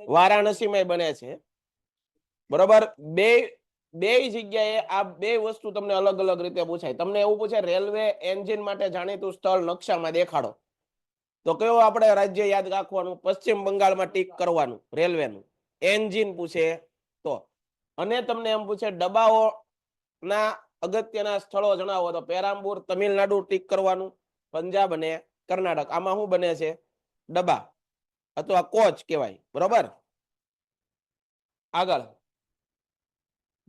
વારાણસીમાં બને છે. બરોબર, બે બે જગ્યાએ આ બે વસ્તુ તમને અલગ અલગ રીતે પૂછાય. તમને એવું પૂછે રેલવે એન્જિન માટે જાણીતું સ્થળ નકશામાં દેખાડો, તો કયો આપણે રાજ્ય યાદ રાખવાનું? પશ્ચિમ બંગાળમાં ટીક કરવાનું રેલવેનું. એન્જિન પૂછે તો. અને તમને એમ પૂછે ડબ્બાઓના અગત્યના સ્થળો જણાવો, તો પેરામ્બુર તમિલનાડુ ટીક કરવાનું, પંજાબ અને કર્ણાટક. આમાં શું બને છે? ડબ્બા અથવા કોચ કહેવાય. બરોબર, આગળ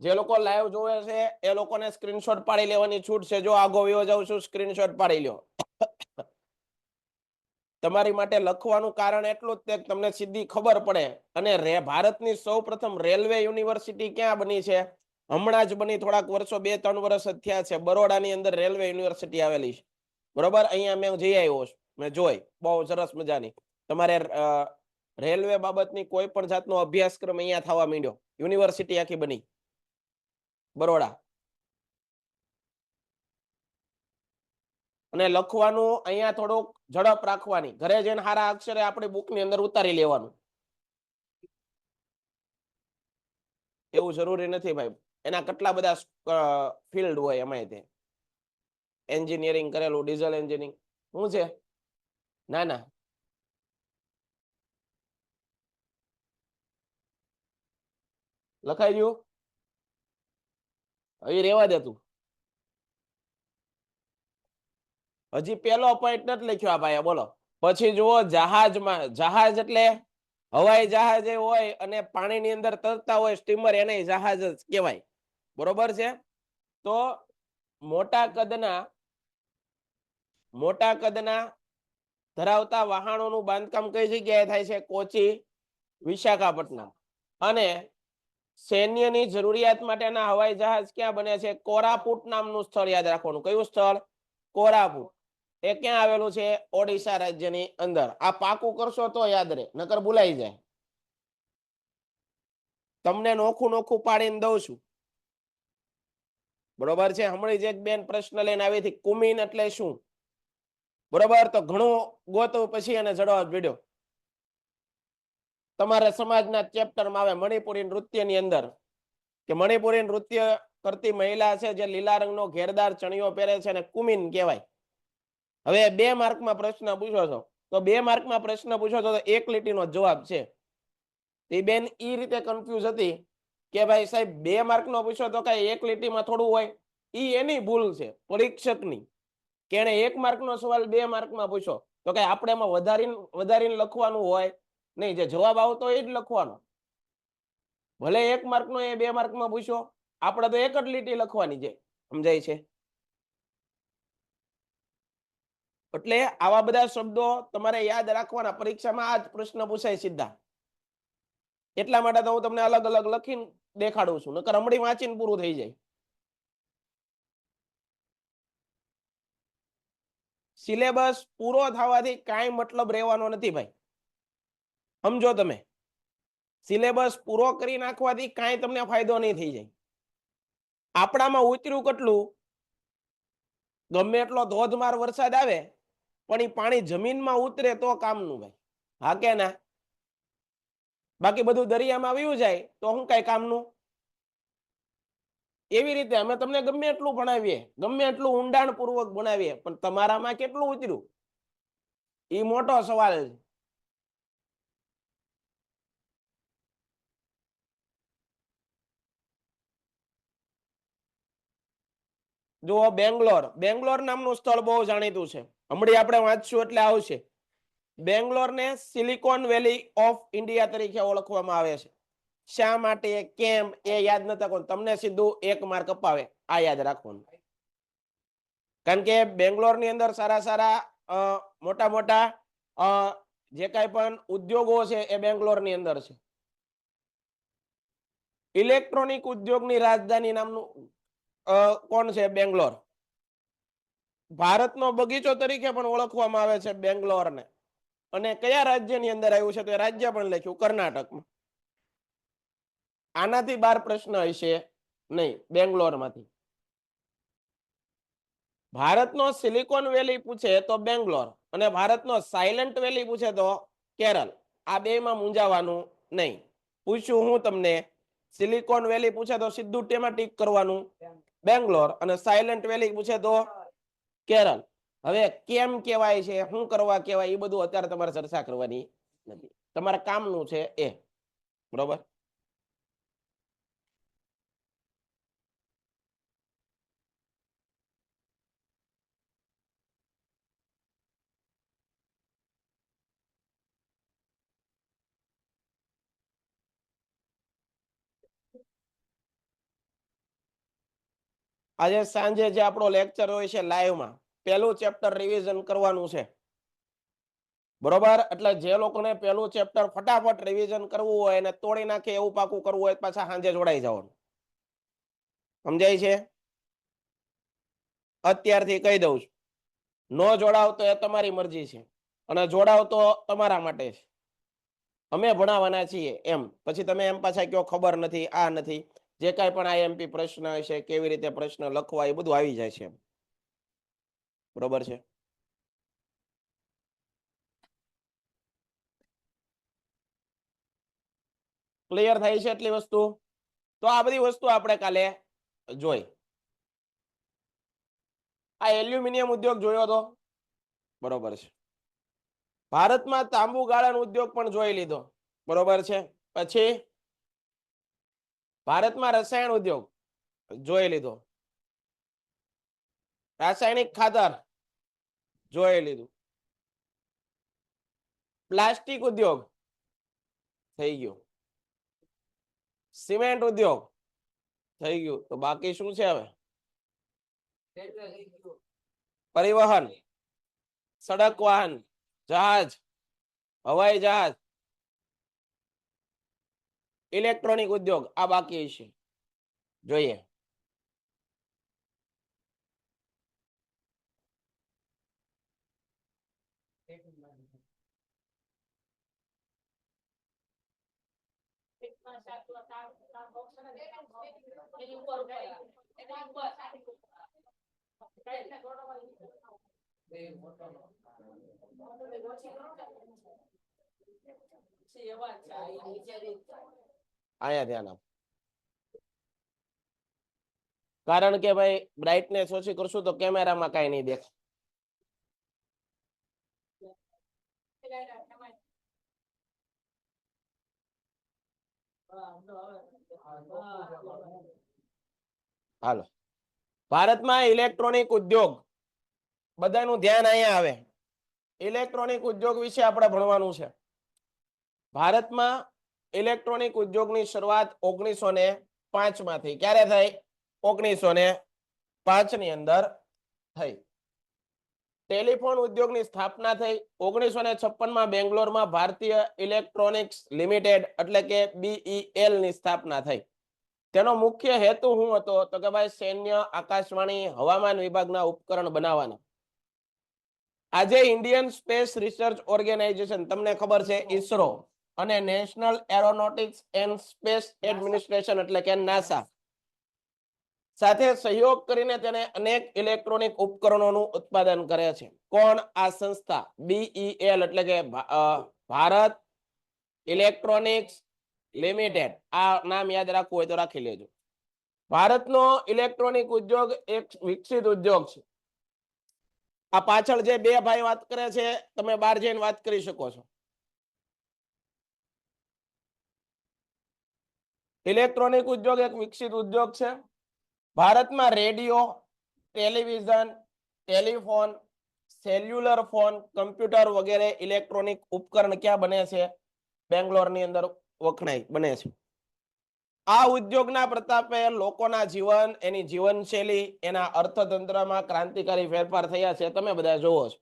જે લોકો લાઈવ જોવે છે એ લોકોને સ્ક્રીનશોટ પાડી લેવાની છૂટ છે. જો આગો વયો જાઉં છું, સ્ક્રીનશોટ પાડી લ્યો. તમારી માટે લખવાનું કારણ એટલું જ કે તમને સીધી ખબર પડે. અને ભારતની સૌપ્રથમ રેલવે યુનિવર્સિટી ક્યાં બની છે? હમણાં જ બની, થોડાક વર્ષો 2-3 વર્ષ જ થયા છે. બરોડાની અંદર રેલવે યુનિવર્સિટી આવેલી છે. બરોબર, અહીંયા મેં જઈ આવ્યો છું, મેં જોઈ, બહુ સરસ મજાની. તમારે રેલવે બાબતની કોઈ પણ જાતનો અભ્યાસક્રમ અહીંયા થવા માંડ્યો. યુનિવર્સિટી આખી બની બરોડા. અને લખવાનું અહીંયા થોડુંક ઝડપ રાખવાની. ઘરે જઈને સારા અક્ષરે આપણી બુકની અંદર ઉતારી લેવાનું. એવું જરૂરી નથી ભાઈ, એના કેટલા બધા ફિલ્ડ હોય. એમાં તે એન્જિનિયરિંગ કરેલું, ડીઝલ એન્જિનિયરિંગ શું છે? ના ના, લખાઈ ગયું, હવે રેવા દે તું. હજી પેલો પોઈન્ટ નથી લખ્યો આ ભાઈ, બોલો. પછી જુઓ, જહાજમાં, જહાજ એટલે હવાઈ જહાજ હોય અને પાણીની અંદર તરતા હોય સ્ટીમર, એને જહાજ જ કહેવાય. બરોબર છે? તો મોટા કદના ધરાવતા વાહનોનું બાંધકામ કઈ જગ્યાએ થાય છે? કોચી, વિશાખાપટ્ટનમ. અને સૈન્યની જરૂરિયાત માટેના હવાઈ જહાજ ક્યાં બને છે? કોરાપુટ નામનું સ્થળ યાદ રાખવાનું. કયું સ્થળ? કોરાપુટ. એ ક્યાં આવેલું છે? ઓડિશા રાજ્યની અંદર. આ પાકું કરશો તો યાદ રહે, નકર ભૂલાઈ જાય. તમને નોખું પાડીને દઉં છું. બરોબર છે? હમણાં જ એક બેન પ્રશ્ન લઈને આવી હતી, કુમીન એટલે શું? બરોબર, તો ઘણું ગોતવું પછી એને જડવા વિડિયો તમારા સમાજના ચેપ્ટરમાં આવે મણિપુરી નૃત્યની અંદર, કે મણિપુરી નૃત્ય કરતી મહિલા છે જે લીલા રંગનો ઘેરદાર ચણિયો પહેરે છે, અને કુમીન કહેવાય. હવે 2 માર્કમાં પ્રશ્ન પૂછો છો, તો 2 માર્કમાં પ્રશ્ન પૂછો છો તો એક લીટીનો જવાબ છે. એ બેન ઈ રીતે કન્ફ્યુઝ હતી કે ભાઈ સાહેબ 2 માર્કનો પૂછો તો કઈ એક લીટીમાં થોડું હોય. ઈ એની ભૂલ છે પરીક્ષકની, કે એને 1 માર્કનો સવાલ 2 માર્કમાં પૂછો તો કઈ આપણે એમાં વધારીને લખવાનું હોય નહીં. જે જવાબ આવતો હોય એ જ લખવાનો. ભલે 1 માર્કનો એ 2 માર્કમાં પૂછો, આપણે તો એક જ લીટી લખવાની છે. સમજાય છે? એટલે આવા બધા શબ્દો તમારે યાદ રાખવાના. પરીક્ષામાં આ જ પ્રશ્ન પૂછાય સીધા. એટલા માટે તો હું તમને અલગ અલગ લખીને દેખાડું છું, નકર હમણાં વાંચીને પૂરું થઈ જાય. સિલેબસ પૂરો થવાથી કાંઈ મતલબ રહેવાનો નથી ભાઈ, સમજો તમે. સિલેબસ પૂરો કરી નાખવાથી કાંઈ તમને ફાયદો નહીં થઈ જાય. આપણામાં ઉતર્યું કેટલું? ગમે એટલો ધોધમાર વરસાદ આવે પણ એ પાણી જમીનમાં ઉતરે તો કામનું ભાઈ. હા કે ના? બાકી બધું દરિયામાં વયું જાય તો શું કઈ કામનું? એવી રીતે અમે તમને ગમે એટલું ભણાવીએ, ગમે એટલું ઊંડાણપૂર્વક ભણાવીએ, પણ તમારામાં કેટલું ઉતર્યું એ મોટો સવાલ છે. જુઓ, બેંગ્લોર નામનું સ્થળ બહુ જાણીતું છે. હમણાં આપણે વાંચશું એટલે આવશે. બેંગ્લોરને સિલિકોન વેલી ઓફ ઇન્ડિયા તરીકે ઓળખવામાં આવે છે. શા માટે, કેમ, એ યાદ નતા કોણ, તમને સીધું 1 માર્ક અપાવે. આ યાદ રાખવાનું. કારણ કે બેંગ્લોરની અંદર સારા મોટા જે કાંઈ પણ ઉદ્યોગો છે એ બેંગ્લોરની અંદર છે. ઇલેક્ટ્રોનિક ઉદ્યોગની રાજધાની નામનું કોણ છે? બેંગ્લોર. ભારતનો બગીચો તરીકે પણ ઓળખવામાં આવે છે બેંગ્લોરને. અને કયા રાજ્યની અંદર આવ્યું છે? તો એ રાજ્ય પણ લખ્યું, કર્ણાટકમાં. આનાથી 12 પ્રશ્ન હશે નહીં બેંગ્લોરમાંથી. ભારતનો સિલિકોન વેલી પૂછે તો બેંગ્લોર, અને ભારતનો સાયલન્ટ વેલી પૂછે તો કેરળ. આ બેમાં મૂંઝાવાનું નહીં. પૂછ્યું હું તમને સિલિકોન વેલી પૂછે તો સીધું તેમાં ટીક કરવાનું બેંગ્લોર, અને સાયલેન્ટ વેલી પૂછે તો કેરળ. હવે કેમ કહેવાય છે, શું કરવા કહેવાય, એ બધું અત્યારે તમારે ચર્ચા કરવાની નથી, તમારા કામનું છે એ. બરોબર. આજે સાંજે જે આપણો લેક્ચર હોય છે લાઈવમાં, પહેલું ચેપ્ટર રિવિઝન કરવાનું છે. બરોબર. એટલે જે લોકોને પહેલું ચેપ્ટર ફટાફટ રિવિઝન કરવું હોય અને તોડી નાખે એવું પાકું કરવું હોય પાછા સાંજે જોડાઈ જવાનું. સમજાય છે? અત્યારથી કહી દઉં છું, નો જોડાવ તો એ તમારી મરજી છે, અને જોડાવ તો તમારા માટે છે. અમે ભણાવવાના છીએ એમ. પછી તમે એમ પાછા કયો ખબર નથી, આ નથી. જે કાંઈ પણ આઈએમપી પ્રશ્ન હશે, કેવી રીતે પ્રશ્ન લખવા, એ બધું આવી જાય છે. બરોબર છે? ક્લિયર થાય છે એટલી વસ્તુ? તો આ બધી વસ્તુ આપણે કાલે જોઈ. આ એલ્યુમિનિયમ ઉદ્યોગ જોયો તો? બરોબર છે. ભારતમાં તાંબુ ગાળણ ઉદ્યોગ પણ જોઈ લીધો. બરોબર છે. પછી ભારતમાં રસાયણ ઉદ્યોગ જોઈ લીધો. રાસાયણિક ખાતર જોઈ લીધું. પ્લાસ્ટિક ઉદ્યોગ થઈ ગયો. સિમેન્ટ ઉદ્યોગ થઈ ગયું. તો બાકી શું છે હવે? પરિવહન, સડક વાહન, જહાજ, હવાઈ જહાજ, ઇલેક્ટ્રોનિક ઉદ્યોગ, આ બાકી છે. જોઈએ. આયા ધ્યાન આપ. કારણ કે ભાઈ બ્રાઇટનેસ ઓછી કરશું તો કેમેરામાં કઈ નહીં દેખાય. હાલો. ભારતમાં ઇલેક્ટ્રોનિક ઉદ્યોગ, બધાનું ધ્યાન અહીંયા આવે. ઇલેક્ટ્રોનિક ઉદ્યોગ વિશે આપણે ભણવાનું છે. ભારતમાં ઇલેક્ટ્રોનિક ઉદ્યોગની શરૂઆત 1905 માં થઈ. ક્યારે થઈ? 1905 ની અંદર થઈ. ટેલિફોન ઉદ્યોગની સ્થાપના થઈ 1956 માં બેંગ્લોરમાં ભારતીય ઇલેક્ટ્રોનિક્સ લિમિટેડ એટલે કે BEL ની સ્થાપના થઈ. તેનો મુખ્ય હેતુ શું હતો? તો કે ભાઈ સૈન્ય, આકાશવાણી, હવામાન વિભાગના ઉપકરણ બનાવવાના. આજે ઇન્ડિયન સ્પેસ રિસર્ચ ઓર્ગેનાઇઝેશન, તમને ખબર છે ઈસરો, અને national aeronautics and space administration એટલે કે નાસા સાથે સહયોગ કરીને તેને અનેક ઇલેક્ટ્રોનિક ઉપકરણોનું ઉત્પાદન કરે છે. કોણ? આ સંસ્થા BEL એટલે કે ભારત ઇલેક્ટ્રોનિક્સ લિમિટેડ. આ નામ યાદ રાખવું હોય તો રાખી લેજો. ભારતનો ઇલેક્ટ્રોનિક ઉદ્યોગ એક વિકસિત ઉદ્યોગ છે. આ પાછળ જે બે ભાઈ વાત કરે છે, તમે બહાર જઈને વાત કરી શકો છો. ઇલેક્ટ્રોનિક ઉદ્યોગ એક વિકસિત ઉદ્યોગ છે. ભારતમાં radio, television, telephone, cellular phone, computer વગેરે ઇલેક્ટ્રોનિક ઉપકરણ ક્યાં બને છે? બેંગ્લોરની અંદર વખણાય બને છે. આ ઉદ્યોગના પ્રતાપે લોકોના જીવન, એની જીવનશૈલી, એના અર્થતંત્રમાં ક્રાંતિકારી ફેરફાર થયા છે. તમે બધા જોવો છો.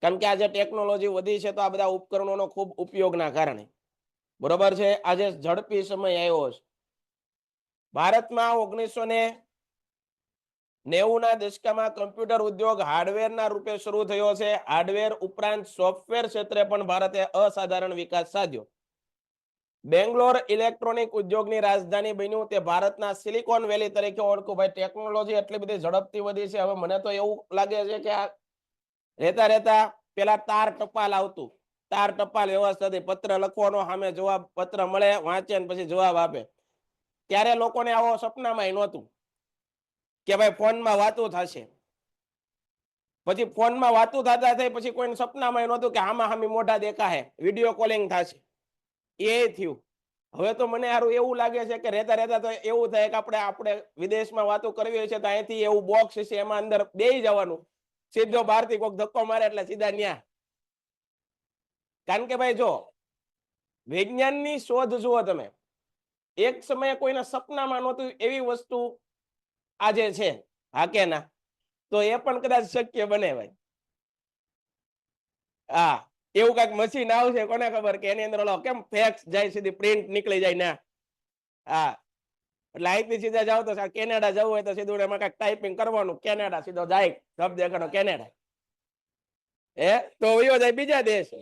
કારણ કે આજે ટેકનોલોજી વધી છે તો આ બધા ઉપકરણોનો ખૂબ ઉપયોગના કારણે. બરોબર છે. આજે ઝડપી સમય આવ્યો છે. ભારતમાં 1990 ના દશકમાં કમ્પ્યુટર ઉદ્યોગ હાર્ડવેરના રૂપે શરૂ થયો છે. હાર્ડવેર ઉપરાંત સોફ્ટવેર ક્ષેત્રે પણ ભારતે અસાધારણ વિકાસ સાધ્યો. બેંગ્લોર ઇલેક્ટ્રોનિક ઉદ્યોગની રાજધાની બન્યું. તે ભારતના સિલિકોન વેલી તરીકે ઓળખું. ભાઈ ટેકનોલોજી એટલી બધી ઝડપથી વધી છે. હવે મને તો એવું લાગે છે કે આ રહેતા રહેતા પેલા તાર ટપાલ આવતું, તાર ટપાલ વ્યવસ્થા હતી, પત્ર લખવાનો, સામે જવાબ પત્ર મળે, વાંચે ને પછી જવાબ આપે. ત્યારે લોકોને આવો સપનામાં નહોતું કે ભાઈ ફોનમાં વાતો થશે. પછી ફોનમાં વાતો થતા થઈ પછી કોઈને સપનામાં નહોતું કે આમાં હામી મોઢા દેખાશે, વિડીયો કોલિંગ થશે. એ થયું. હવે તો મને સારું એવું લાગે છે કે રહેતા રહેતા તો એવું થાય કે આપણે વિદેશમાં વાતો કરવી હોય છે તો અહીંથી એવું બોક્સ છે એમાં અંદર બેસી જવાનું, સીધો બહારથી કોઈક ધક્કો મારે એટલે સીધા ન્યા. કારણ કે ભાઈ જો વિજ્ઞાનની શોધ જુઓ તમે, એક સમયે કોઈના સપનામાં નહોતું એવી વસ્તુ આજે છે, હા કે ના? તો એ પણ કદાચ શક્ય બને ભાઈ. હા, એવું કઈક મશીન આવશે, કોને ખબર, કે એની અંદર ઓલો કેમ ફેક્સ જાય, સીધી પ્રિન્ટ નીકળી જાય ના. હા, એટલે અહીંથી સીધા જાવ તો કેનેડા જવું હોય તો સીધું એમાં કઈક ટાઈપિંગ કરવાનું, કેનેડા સીધો જાય, શબ્દ દેખાડો કેનેડા, તો વયો જાય બીજા દેશ.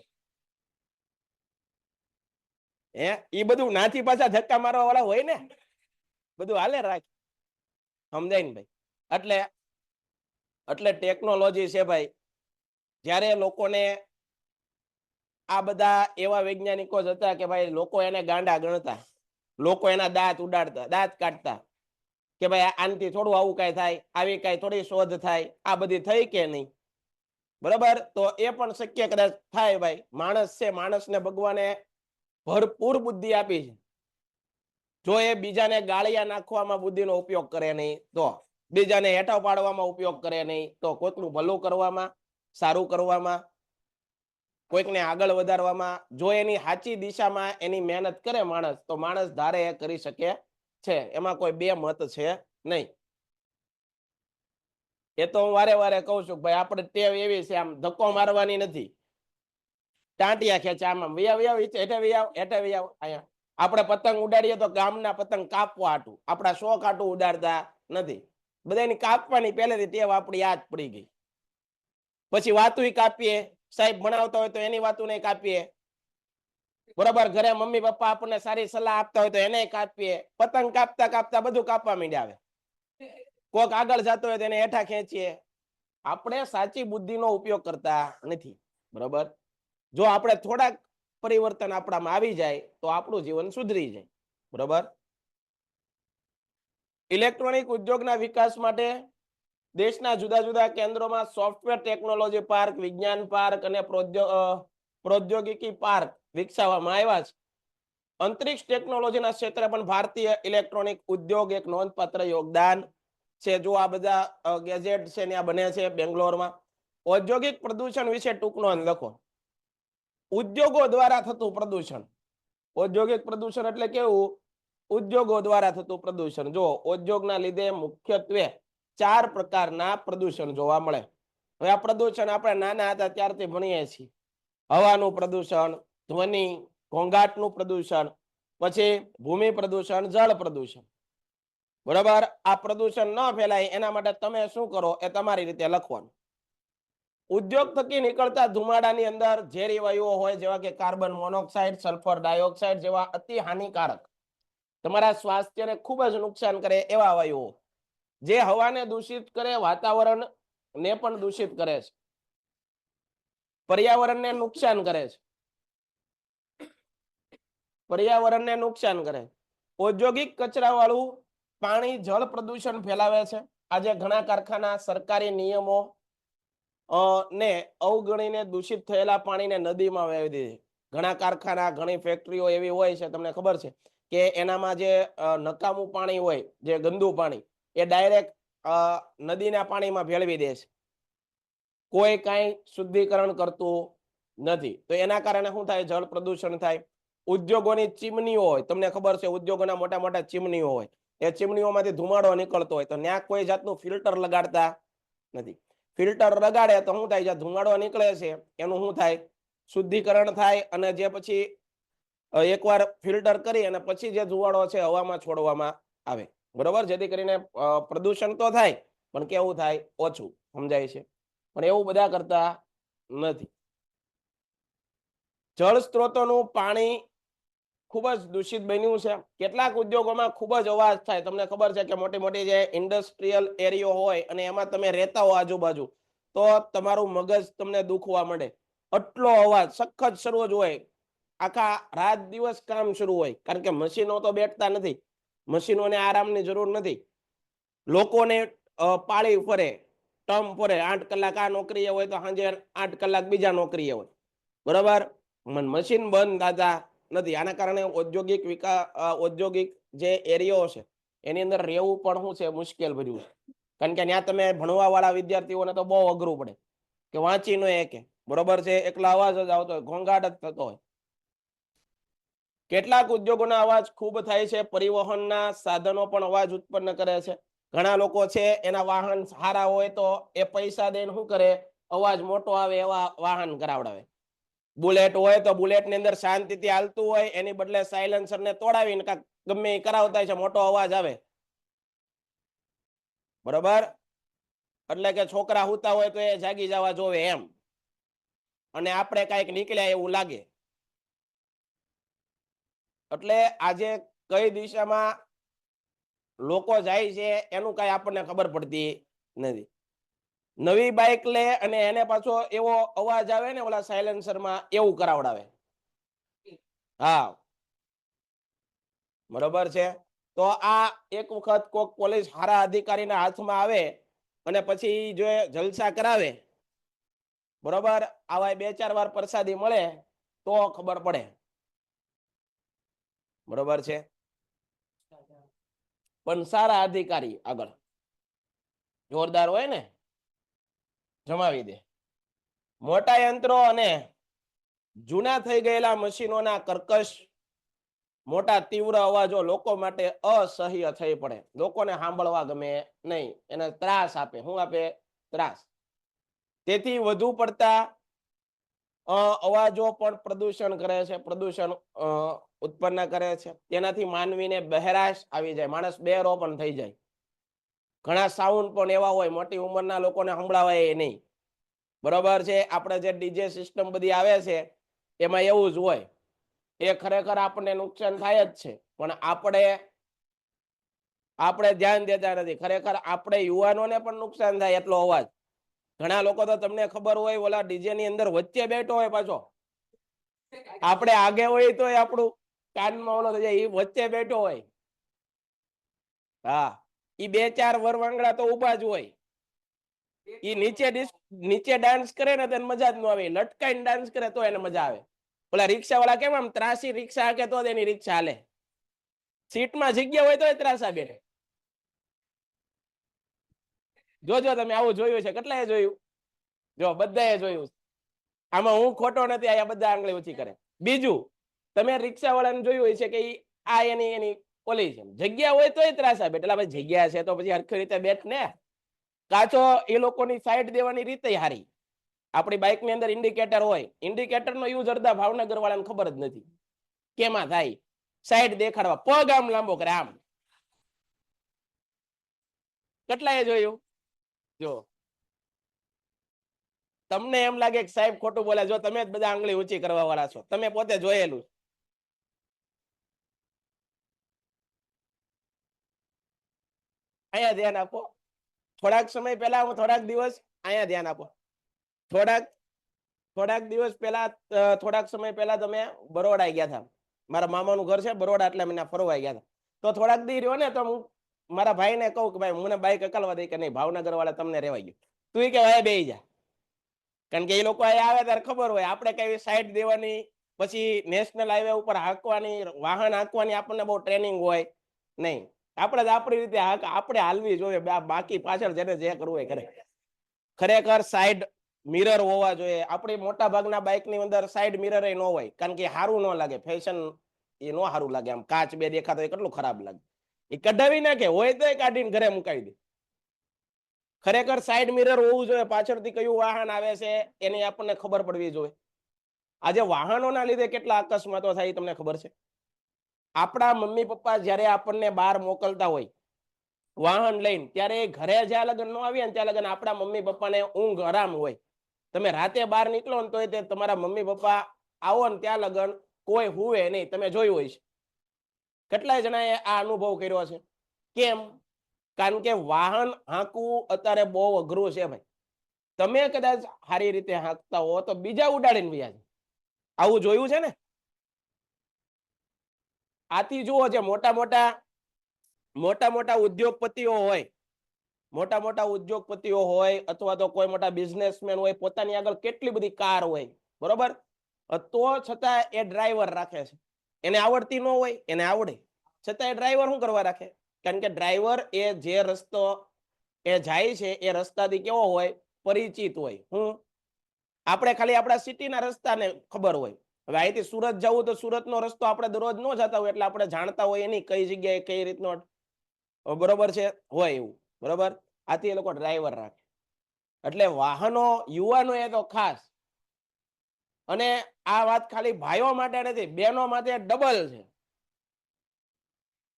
એ બધું નાથી પાછા ધક્કા મારવા વાળા હોય ને, બધું હાલે રાખ, સમજાય ને ભાઈ? એટલે ટેકનોલોજી છે ભાઈ. જ્યારે લોકોને આ બધા એવા વૈજ્ઞાનિકો જ હતા કે ભાઈ લોકો એને ગાંડા ગણતા, લોકો એના દાંત ઉડાડતા, દાંત કાઢતા કે ભાઈ આનથી થોડું આવું કઈ થાય, આવી કઈ થોડી શોધ થાય. આ બધી થઈ કે નહીં? બરાબર. તો એ પણ શક્ય કદાચ થાય ભાઈ. માણસ છે, માણસને ભગવાને ભરપૂર બુદ્ધિ આપી છે. જો એ બીજાને ગાળિયા નાખવામાં બુદ્ધિનો ઉપયોગ કરે નહીં, તો બીજાને હેઠા પાડવામાં ઉપયોગ કરે નહીં, તો કોઈકનું ભલું કરવામાં, સારું કરવામાં, કોઈકને આગળ વધારવામાં, જો એની સાચી દિશામાં એની મહેનત કરે માણસ, તો માણસ ધારે એ કરી શકે છે. એમાં કોઈ બે મત છે નહીં. એ તો હું વારે વારે કહું છું ભાઈ, આપણે ટેવ એવી છે, આમ ધક્કો મારવાની નથી, ટાંટિયા ખેંચે, આમ હેઠે વી આવ અહીંયા. આપણે પતંગ ઉડાડીએ તો ગામના પતંગ કાપવા હાટું, આપણા શોખ હાટું ઉડાડતા નથી. બધાની કાપવાની પહેલેથી ટેવ આપણી યાદ પડી ગઈ. પછી વાતું કાપીએ, સાહેબ ભણાવતા હોય તો એની વાતું નહીં કાપીએ, બરોબર. ઘરે મમ્મી પપ્પા આપણને સારી સલાહ આપતા હોય તો એને કાપીએ. પતંગ કાપતા કાપતા બધું કાપવા માંડ્યા આવે. કોક આગળ જતો હોય તો એને હેઠા ખેંચીએ. આપણે સાચી બુદ્ધિનો ઉપયોગ કરતા નથી, બરોબર. જો આપણે થોડાક પરિવર્તન આપણામાં આવી જાય તો આપણું જીવન સુધરી જાય, બરોબર. ઇલેક્ટ્રોનિક ઉદ્યોગના વિકાસ માટે દેશના જુદા જુદા કેન્દ્રોમાં સોફ્ટવેર ટેકનોલોજી પાર્ક, વિજ્ઞાન પાર્ક અને પ્રૌદ્યોગિકી પાર્ક વિકસાવવામાં આવ્યા છે. અંતરિક્ષ ટેકનોલોજીના ક્ષેત્રે પણ ભારતીય ઇલેક્ટ્રોનિક ઉદ્યોગ એક નોંધપાત્ર યોગદાન છે. જો આ બધા ગેજેટ છે ત્યાં બને છે બેંગ્લોરમાં. ઔદ્યોગિક પ્રદૂષણ વિશે ટૂંક નોંધ લખો. ઉદ્યોગો દ્વારા થતું પ્રદૂષણ. ઔદ્યોગિક પ્રદૂષણ એટલે કેવું? ઉદ્યોગો દ્વારા થતું પ્રદૂષણ. જો ઉદ્યોગના લીધે મુખ્યત્વે 4 પ્રકારના પ્રદૂષણ જોવા મળે. હવે આ પ્રદૂષણ આપણે નાના હતા ત્યારથી ભણીએ છીએ. હવાનું પ્રદૂષણ, ધ્વનિ, ઘોંઘાટનું પ્રદૂષણ, પછી ભૂમિ પ્રદૂષણ, જળ પ્રદૂષણ, બરાબર. આ પ્રદૂષણ ન ફેલાય એના માટે તમે શું કરો એ તમારી રીતે લખવાનું. ઉદ્યોગ થકી નીકળતા ધુમાડાની અંદર ઝેરી વાયુઓ હોય, જેવા કે કાર્બન મોનોક્સાઇડ, સલ્ફર ડાયોક્સાઇડ જેવા અતિ હાનિકારક, તમારા સ્વાસ્થ્યને ખૂબ જ નુકસાન કરે એવા વાયુઓ, જે હવાને દૂષિત કરે, વાતાવરણને પણ દૂષિત કરે છે, પર્યાવરણને નુકસાન કરે છે, પર્યાવરણને નુકસાન કરે. ઔદ્યોગિક કચરા વાળું પાણી જળ પ્રદૂષણ ફેલાવે છે. આજે ઘણા કારખાના સરકારી નિયમો ને અવગણીને દૂષિત થયેલા પાણીને નદીમાં વહાવી દે છે. ઘણા કારખાના, ઘણી ફેક્ટરીઓ એવી હોય છે, તમને ખબર છે કે એનામાં જે નકામું પાણી હોય, જે ગંદુ પાણી, એ ડાયરેક્ટ નદીના પાણીમાં ભેળવી દે છે. કોઈ કાંઈ શુદ્ધિકરણ કરતું નથી. તો એના કારણે શું થાય? જળ પ્રદૂષણ થાય. ઉદ્યોગોની ચીમનીઓ હોય, તમને ખબર છે ઉદ્યોગોના મોટા મોટા ચીમનીઓ હોય, એ ચીમનીઓમાંથી ધુમાડો નીકળતો હોય, તો ત્યાં કોઈ જાતનું ફિલ્ટર લગાડતા નથી. ફિલ્ટર લગાડે તો શું થાય? જે ધુમાડો નીકળે છે એનું શું થાય? શુદ્ધિકરણ થાય. અને જે પછી એકવાર ફિલ્ટર કરી અને પછી જે ધુવાડો છે હવામાં છોડવામાં આવે, બરોબર. જેથી કરીને પ્રદૂષણ તો થાય, પણ કેવું થાય? ઓછું. સમજાય છે? પણ એવું બધા કરતા નથી. જળ સ્ત્રોતોનું પાણી ખૂબ જ દૂષિત બન્યું છે. કેટલાક ઉદ્યોગોમાં ખૂબ જ અવાજ થાય. તમને ખબર છે કે મોટી મોટી જે ઇન્ડસ્ટ્રીયલ એરિયો હોય અને એમાં તમે રહેતા હો આજુબાજુ, તો તમારું મગજ તમને દુખવા માંડે. આટલો અવાજ સખત શરૂ જ હોય, આખા રાત દિવસ કામ શરૂ હોય, કારણ કે મશીનો તો બેઠતા નથી, મશીનોને આરામની જરૂર નથી, લોકોને પાળી ફરે, ટર્મ ફરે, 8 કલાક આ નોકરીએ હોય તો સાંજે 8 કલાક બીજા નોકરીએ હોય, બરાબર. મશીન બંધ થતા નથી. આના કારણે ઔદ્યોગિક ઔદ્યોગિક જે એરિયાઓ છે એની અંદર રહેવું પણ શું છે, મુશ્કેલ ભર્યું છે, કારણ કે ત્યાં તમે ભણવા વાળા વિદ્યાર્થીઓને તો બહુ અઘરું પડે કે વાંચી ન એકે, બરોબર છે, એકલા અવાજ જ આવતો હોય, ઘોંઘાટ જ થતો હોય. કેટલાક ઉદ્યોગોના અવાજ ખૂબ થાય છે, પરિવહનના સાધનો પણ અવાજ ઉત્પન્ન કરે છે. ઘણા લોકો છે એના વાહન સારા હોય તો એ પૈસા દઈને શું કરે, અવાજ મોટો આવે એવા વાહન કરાવડાવે. બુલેટ હોય તો બુલેટ ની અંદર શાંતિથી હાલતું હોય, એની બદલે સાયલેન્સર ને તોડાવીને કાંક ગમે એ કરાવતા છે, મોટો અવાજ આવે, બરોબર. એટલે કે છોકરા હુતા હોય તો એ જાગી જવા જોવે એમ, અને આપણે કાંઈક નીકળ્યા એવું લાગે. એટલે આજે કઈ દિશામાં લોકો જાય છે એનું કઈ આપણને ખબર પડતી નથી. નવી બાઇક લે અને એને પાછો એવો અવાજ આવે ને ઓલા સાયલેન્સરમાં, એવું કરાવડાવે. હા, બરોબર છે. તો આ એક વખત કોઈક પોલીસ સારા અધિકારીના હાથમાં આવે અને પછી જો જલસા કરાવે, બરોબર, આવા 2-4 વાર પ્રસાદી મળે તો ખબર પડે, બરોબર છે. પણ સારા અધિકારી આગળ જોરદાર હોય ને, જમાવી દે. મોટા યંત્રો અને જૂના થઈ ગયેલા મશીનોના કર્કશ મોટા તીવ્ર અવાજો લોકો માટે અસહ્ય થઈ પડે, લોકોને સાંભળવા ગમે નહીં, એને ત્રાસ આપે. શું આપે? ત્રાસ. તેથી વધુ પડતા અવાજો પણ પ્રદૂષણ કરે છે, પ્રદૂષણ ઉત્પન્ન કરે છે. તેનાથી માનવીને બહેરાશ આવી જાય, માણસ બહેરો પણ થઈ જાય. ઘણા સાઉન્ડ પણ એવા હોય મોટી ઉંમરના લોકોને સંભળાવાય નહીં, બરોબર છે. આપણે જે ડીજે સિસ્ટમ બધી આવે છે એમાં એવું જ હોય, એ ખરેખર આપણને નુકસાન થાય જ છે, પણ આપણે ધ્યાન દેતા નથી. ખરેખર આપણે યુવાનોને પણ નુકસાન થાય એટલો અવાજ. ઘણા લોકો તો તમને ખબર હોય ઓલા ડીજે ની અંદર વચ્ચે બેઠો હોય, પાછો આપણે આગે હોય તો આપણું કાનમાં ઓલો થઈ જાય, એ વચ્ચે બેઠો હોય. હા, ઈ 2-4 વરવાંગડા તો ઉભા જ હોય. ઈ નીચે ડાન્સ કરે ને તેને મજા જ ન આવે, લટકાઈને ડાન્સ કરે તો એને મજા આવે. ઓલા રિક્ષા વાળા કેમ આમ ત્રાસી રિક્ષા હાકે તો એની રિક્ષા હાલે, સીટમાં જગ્યા હોય તો ત્રાસા બેઠે. જોજો તમે આવું જોયું છે, કેટલાએ જોયું? જો બધાએ જોયું. આમાં હું ખોટો નથી, અહીંયા બધા આંગળી ઊંચી કરે. બીજું, તમે રિક્ષા વાળાને જોયું હોય છે કે આ એની ઓલી છે, જગ્યા હોય તોય ત્રાસા બેઠ. એટલે ભાઈ જગ્યા છે તો પછી હરખી રીતે બેઠ ને. કાચો એ લોકોની સાઈડ દેવાની રીતે હારી. આપણી બાઇક ની અંદર ઇન્ડિકેટર હોય, ઇન્ડિકેટર નો યુઝ અડધા ભાવનગર વાળાને ખબર જ નથી કેમાં થાય. સાઈડ દેખાડવા, પગ આમ લાંબો કરે આમ. કેટલાએ જોયું? જો તમને એમ લાગે કે સાહેબ ખોટું બોલે, જો તમે જ બધા આંગળી ઊંચી કરવા વાળા છો, તમે પોતે જોયેલું. અહીંયા ધ્યાન આપો. થોડાક સમય પહેલા, હું થોડાક દિવસ, અહીંયા ધ્યાન આપો, થોડાક દિવસ પહેલા, થોડાક સમય પહેલા તમે બરોડા ગયા હતા. મારા મામાનું ઘર છે બરોડા, એટલે અમે ફરવા ગયા હતા. તો થોડાક દી રહ્યો ને તો હું મારા ભાઈને કહું કે ભાઈ મને બાઈક અકલવા દે, કે નહીં ભાવનગર વાળા તમને રેવાઈ ગયું. તું કે ભાઈ બેહી જા, કારણ કે એ લોકો અહીંયા આવે ત્યારે ખબર હોય આપણે કઈ સાઈડ દેવાની, પછી નેશનલ હાઈવે ઉપર હાંકવાની, વાહન હાંકવાની આપણને બહુ ટ્રેનિંગ હોય નહીં. આપણે જ આપણી રીતે આપણે હાલવી જોઈએ, બાકી પાછળ જેને જે કરવું એ કરે. ખરેખર સાઈડ મિરર હોવા જોઈએ. આપણી મોટા ભાગના બાઇકની અંદર સાઈડ મિરર ન હોય, કારણ કે સારું ન લાગે, ફેશન એ નો સારું લાગે. આમ કાચ બે દેખાતો હોય કેટલું ખરાબ લાગે. એ કઢાવી નાખે, હોય તો કાઢીને ઘરે મુકાવી દે. ખરેખર સાઈડ મિરર હોવું જોઈએ, પાછળથી કયું વાહન આવે છે એની આપણને ખબર પડવી જોઈએ. આજે વાહનોના લીધે કેટલા અકસ્માતો થાય તમને ખબર છે? આપણા મમ્મી પપ્પા જ્યારે આપણને બહાર મોકલતા હોય વાહન લઈને, ત્યારે ઘરે જ્યાં લગન નો આવીએ ને ત્યાં લગન આપણા મમ્મી પપ્પાને ઊંઘ આરામ હોય. તમે રાતે બહાર નીકળો ને તો તમારા મમ્મી પપ્પા આવો ને ત્યાં લગન કોઈ હુવે નહીં. તમે જોયું હોય છે, કેટલાય જણાએ આ અનુભવ કર્યો છે. કેમ? કારણ કે વાહન હાંકવું અત્યારે બહુ અઘરું છે ભાઈ. તમે કદાચ સારી રીતે હાંકતા હો તો બીજા ઉડાડીને વ્યા છે. આવું જોયું છે ને? આથી જુઓ છે મોટા મોટા ઉદ્યોગપતિઓ હોય, મોટા મોટા ઉદ્યોગપતિઓ હોય અથવા તો કોઈ મોટા બિઝનેસમેન હોય, પોતાની આગળ કેટલી બધી કાર હોય, બરોબર, તો છતાં એ ડ્રાઈવર રાખે છે. એને આવડતી ન હોય, એને આવડે, છતાં એ ડ્રાઈવર શું કરવા રાખે? કારણ કે ડ્રાઈવર એ જે રસ્તો એ જાય છે એ રસ્તાથી કેવો હોય? પરિચિત હોય. હું આપણે ખાલી આપણા સિટીના રસ્તાને ખબર હોય. હવે અહીંથી સુરત જવું તો સુરતનો રસ્તો આપણે દરરોજ ન જતા હોય એટલે આપણે જાણતા હોય એની કઈ જગ્યાએ કઈ રીતનો, બરોબર છે, હોય એવું, બરોબર. આથી એ લોકો ડ્રાઈવર રાખે. એટલે વાહનો યુવાનો એ તો ખાસ. અને આ વાત ખાલી ભાઈઓ માટે નથી, બહેનો માટે ડબલ છે.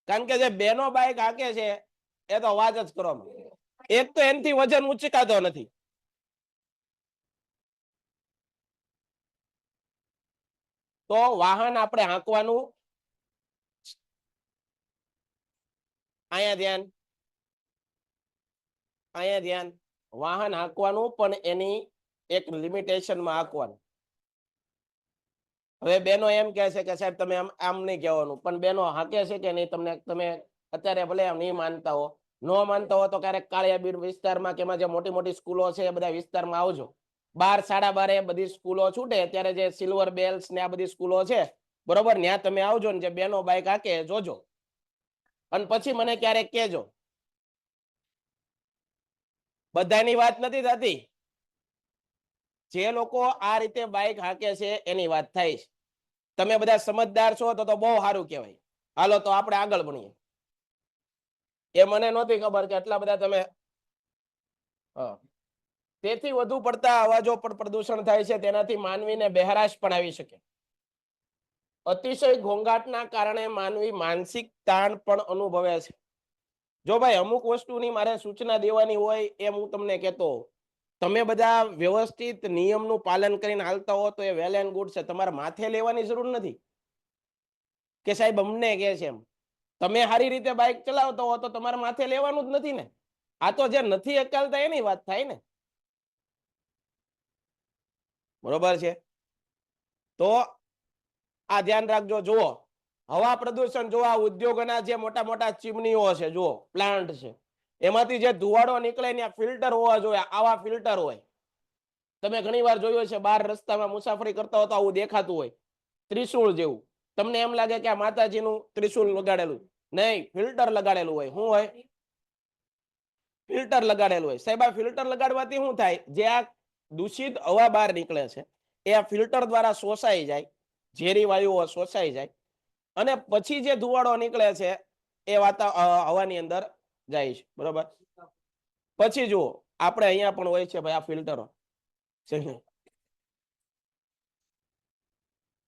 કારણ કે જે બહેનો બાઈક હાકે છે એ તો વાત જ કરો. એક તો એનાથી વજન ઉચકાતો નથી. તો વાહન આપણે હાંકવાનું, અહીંયા ધ્યાન, અહીંયા ધ્યાન, વાહન હાંકવાનું પણ એની એક લિમિટેશનમાં હાંકવાનું. હવે બેનો એમ કહે છે કે સાહેબ તમે આમ નહીં કહેવાનું, પણ બેનો હાંકે છે કે નહીં? તમે અત્યારે ભલે નહીં માનતા હો, ન માનતા હો તો ક્યારેક કાળિયાબીડ વિસ્તારમાં કે જે મોટી મોટી સ્કૂલો છે એ બધા વિસ્તારમાં આવજો. 12, 12:30 બધી સ્કૂલો છૂટે ત્યારે જે સિલ્વર બેલ્સ ને આ બધી સ્કૂલો છે, બરોબર, ત્યાં તમે આવજો ને જે બેનો બાઈક હાકે જોજો, અને પછી મને ક્યારેક કહેજો. બધાની વાત નથી થતી. જે લોકો આ રીતે બાઈક હાકે છે એની વાત થાય છે. તમે બધા સમજદાર છો તો બહુ સારું કહેવાય. હાલો તો આપણે આગળ ભણીએ. એ મને નહોતી ખબર કે આટલા બધા તમે. તેથી વધુ પડતા અવાજો પર પ્રદૂષણ થાય છે, તેનાથી માનવીને બહેરાશ પણ આવી શકે. અતિશય ઘોંઘાટના કારણે માનવી માનસિક તાણ પણ અનુભવે છે. જો ભાઈ અમુક વસ્તુની મારે સૂચના દેવાની હોય એમ હું તમને કહેતો, તમે બધા વ્યવસ્થિત નિયમનું પાલન કરીને હાલતા હો તો એ વેલ એન્ડ ગુડ છે. તમારે માથે લેવાની જરૂર નથી કે સાહેબ અમને કહે છે એમ. તમે સારી રીતે બાઇક ચલાવતા હો તો તમારે માથે લેવાનું જ નથી ને. આ તો જે નથી અકાલતા એની વાત થાય ને, બરોબર છે? તો આ ધ્યાન રાખજો. જુઓ, હવા પ્રદૂષણ, જો આ ઉદ્યોગોના જે મોટા મોટા ચીમનીઓ છે, જુઓ પ્લાન્ટ છે, એમાંથી જે ધુવાડો નીકળે ત્યાં ફિલ્ટર હોવા જોઈએ. આવા ફિલ્ટર હોય. તમે ઘણી વાર જોયું છે બહાર રસ્તામાં મુસાફરી કરતા હો તો આવું દેખાતું હોય, ત્રિશુળ જેવું. તમને એમ લાગે કે આ માતાજીનું ત્રિશુળ લગાડેલું, નહીં, ફિલ્ટર લગાડેલું હોય. શું હોય? ફિલ્ટર લગાડેલું હોય. સાહેબ આ ફિલ્ટર લગાડવાથી શું થાય? જે આ દૂષિત હવા બહાર નીકળે છે એ આ ફિલ્ટર દ્વારા શોષાઈ જાય, ઝેરી વાયુઓ શોષાઈ જાય, અને પછી જે ધુવાડો નીકળે છે એ હવાની અંદર જાય છે, બરોબર. પછી જુઓ, આપણે અહીંયા પણ હોય છે ભાઈ આ ફિલ્ટરો.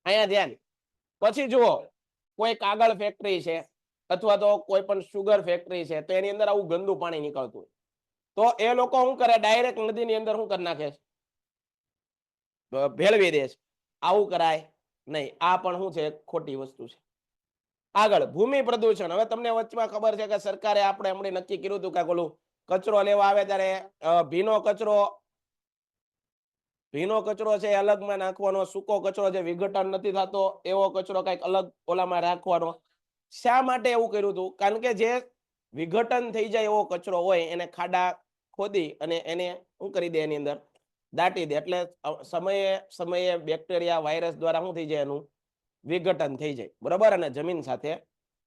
અહીંયા ધ્યાન. પછી જુઓ, કોઈ કાગળ ફેક્ટરી છે અથવા તો કોઈ પણ સુગર ફેક્ટરી છે, તો એની અંદર આવું ગંદુ પાણી નીકળતું હોય તો એ લોકો શું કરે? ડાયરેક્ટ નદીની અંદર શું કરી નાખે છે? ભેળવી દે છે. આવું કરાય નહીં. આ પણ શું છે? ખોટી વસ્તુ છે. આગળ ભૂમિ પ્રદૂષણ. હવે તમને વચમાં ખબર છે કે સરકારે આપણે હમણાં નક્કી કર્યું હતું કે ઓલું કચરો લેવા આવે ત્યારે ભીનો કચરો છે એ અલગમાં નાખવાનો, સૂકો કચરો જે વિઘટન નથી થતો એવો કચરો કઈક અલગ ઓલામાં રાખવાનો. શા માટે એવું કર્યું હતું? કારણ કે જે વિઘટન થઈ જાય એવો કચરો હોય એને ખાડા ખોદી અને એને શું કરી દે? એની અંદર દાટી દે. એટલે સમયે સમયે બેક્ટેરિયા, વાયરસ દ્વારા શું થઈ જાય? એનું વિઘટન થઈ જાય, બરોબર, અને જમીન સાથે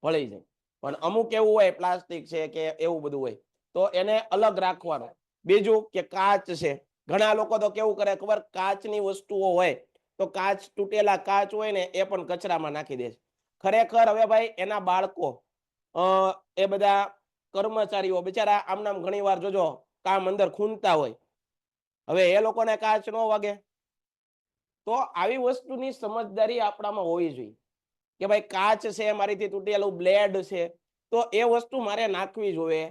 ભળી જાય. પણ અમુક એવું હોય, પ્લાસ્ટિક છે કે એવું બધું હોય, તો એને અલગ રાખવાનો. બીજું કે કાચ છે. ઘણા લોકો તો કેવું કરે ખબર? કાચની વસ્તુઓ હોય તો કાચ, તૂટેલા કાચ હોય ને એ પણ કચરામાં નાખી દે છે. ખરેખર હવે ભાઈ એના બાળકો, એ બધા કર્મચારીઓ બિચારા આમ નામ ઘણી વાર જોજો કામ અંદર ખૂંદતા હોય, હવે એ લોકોને કાચ ન વાગે. તો આવી વસ્તુની સમજદારી આપણામાં હોવી જોઈએ કે ભાઈ કાચ છે, મારીથી તૂટેલું બ્લેડ છે, તો એ વસ્તુ મારે નાખવી જોઈએ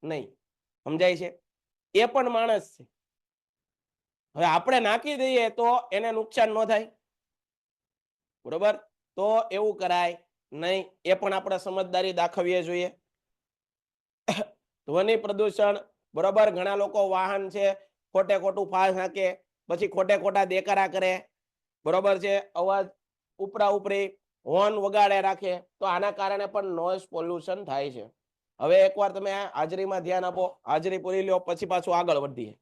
નહીં. સમજાય છે? એ પણ માણસ છે. હવે આપણે નાખી દઈએ તો એને નુકસાન ન થાય, બરોબર? તો એવું કરાય નહીં. એ પણ આપણે સમજદારી દાખવીએ જોઈએ. ધ્વનિ પ્રદૂષણ, બરોબર. ઘણા લોકો વાહન છે ખોટે ખોટું ફાસ નાખે, પછી ખોટે ખોટા દેકારા કરે, બરોબર છે, અવાજ ઉપરા ઉપરી હોર્ન વગાડે રાખે, તો આના કારણે પણ નોઇઝ પોલ્યુશન થાય છે. હવે એકવાર તમે હાજરીમાં ધ્યાન આપો, હાજરી પૂરી લો, પછી પાછું આગળ વધીએ.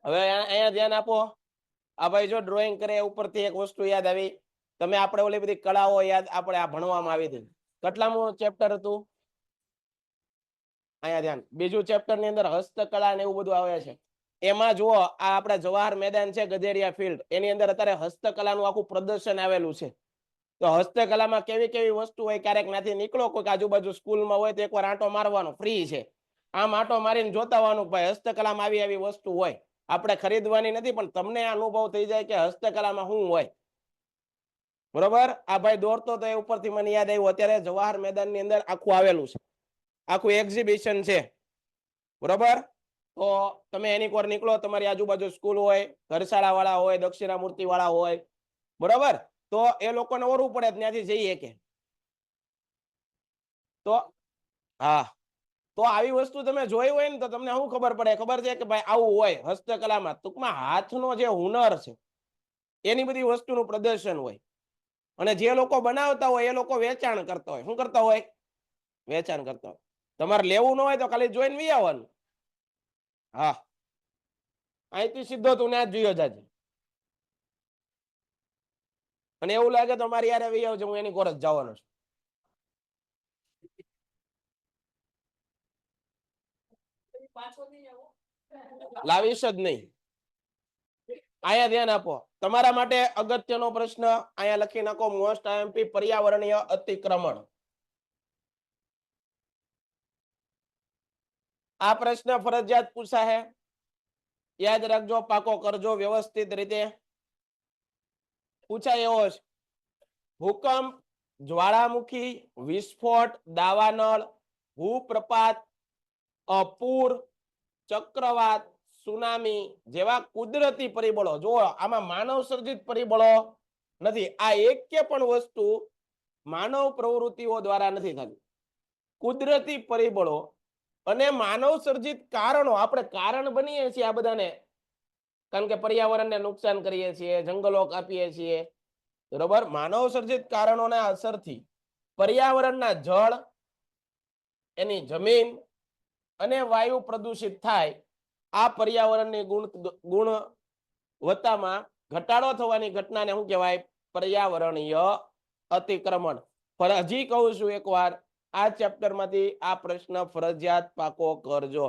હવે અહીંયા ધ્યાન આપો. આ ભાઈ જો ડ્રોઈંગ કરે ઉપરથી એક વસ્તુ યાદ આવી, તમે આપણે ઓલી બધી કળાઓ યાદ આપણે આ ભણવામાં આવી હતી, કેટલામું ચેપ્ટર હતું? અહીંયા ધ્યાન, બીજું ચેપ્ટર ની અંદર હસ્તકળા ને એવું બધું આવે છે. એમાં જુઓ આ આપણા જવાહર મેદાન છે ગધેરિયા ફિલ્ડ, એની અંદર અત્યારે હસ્તકલાનું આખું પ્રદર્શન આવેલું છે. તો હસ્તકલામાં કેવી કેવી વસ્તુ હોય, ક્યારેક નાથી નીકળો કોઈક આજુબાજુ સ્કૂલમાં હોય તો એકવાર આંટો મારવાનો, ફ્રી છે. આમ આંટો મારીને જોતા હોવાનું ભાઈ હસ્તકલામાં આવી આવી વસ્તુ હોય, આપણે ખરીદવાની નથી પણ તમને અનુભવ થઈ જાય કે હસ્તકલામાં શું હોય. બરોબર, આ ભાઈ દોરતો તો એ ઉપરથી મને યાદ આવ્યું, અત્યારે જવાહર મેદાનની અંદર આખું આવેલું છે, આખું એક્ઝિબિશન છે. બરોબર, તો તમે એની પર નીકળો, તમારી આજુબાજુ સ્કૂલ હોય, ઘરશાળા વાળા હોય, દક્ષિણામૂર્તિ વાળા હોય, બરોબર, તો એ લોકોને ઓરવું પડે ત્યાંથી જઈએ કે. તો હા, તો આવી વસ્તુ તમે જોઈ હોય ને તો તમને શું ખબર પડે, ખબર છે કે ભાઈ આવું હોય હસ્તકલામાં. ટૂંકમાં હાથનો જે હુનર છે, એની બધી વસ્તુનું પ્રદર્શન હોય. અને જે લોકો બનાવતા હોય એ લોકો વેચાણ કરતા હોય. શું કરતા હોય? વેચાણ કરતા હોય. તમારે લેવું ન હોય તો ખાલી જોઈને વી આવવાનું. હા, અહીંથી સીધો તું ત્યાં જ જોયો જાજે. અને એવું લાગે તો મારી યારે વી આવજો, હું એની કોરજ જવાનો છું. લાવીશ જ નહીં. અહીંયા ધ્યાન આપો. તમારા માટે અગત્યનો પ્રશ્ન અહીંયા લખી નાખો. મોસ્ટ આઈએમપી પર્યાવરણીય અતિક્રમણ. આ પ્રશ્ન ફરજિયાત પૂછાય. યાદ રાખજો, પાકો કરજો વ્યવસ્થિત રીતે. પૂછાય એવો છે. ભૂકંપ, જ્વાળામુખી, વિસ્ફોટ, દાવાનળ, ભૂપ્રપાત, પૂર, ચક્રવાત, સુનામી જેવા કુદરતી પરિબળો, જો આમાં માનવ સર્જિત પરિબળો નથી. આ એક કે પણ વસ્તુ માનવ પ્રવૃત્તિઓ દ્વારા નથી થતી. કુદરતી પરિબળો અને માનવ સર્જિત કારણો, આપણે કારણ બનીએ છીએ આ બધાને, કારણ કે પર્યાવરણને નુકસાન કરીએ છીએ, જંગલો કાપીએ છીએ, બરોબર. માનવ સર્જિત કારણોના અસરથી પર્યાવરણના જળ, એની જમીન અને વાયુ પ્રદૂષિત થાય. આ પર્યાવરણની ગુણવત્તામાં ઘટાડો થવાની ઘટનાને શું કહેવાય? પર્યાવરણીય અતિક્રમણ. પણ હજી કહું છું એકવાર, આ ચેપ્ટરમાંથી આ પ્રશ્ન ફરજિયાત પાકો કરજો,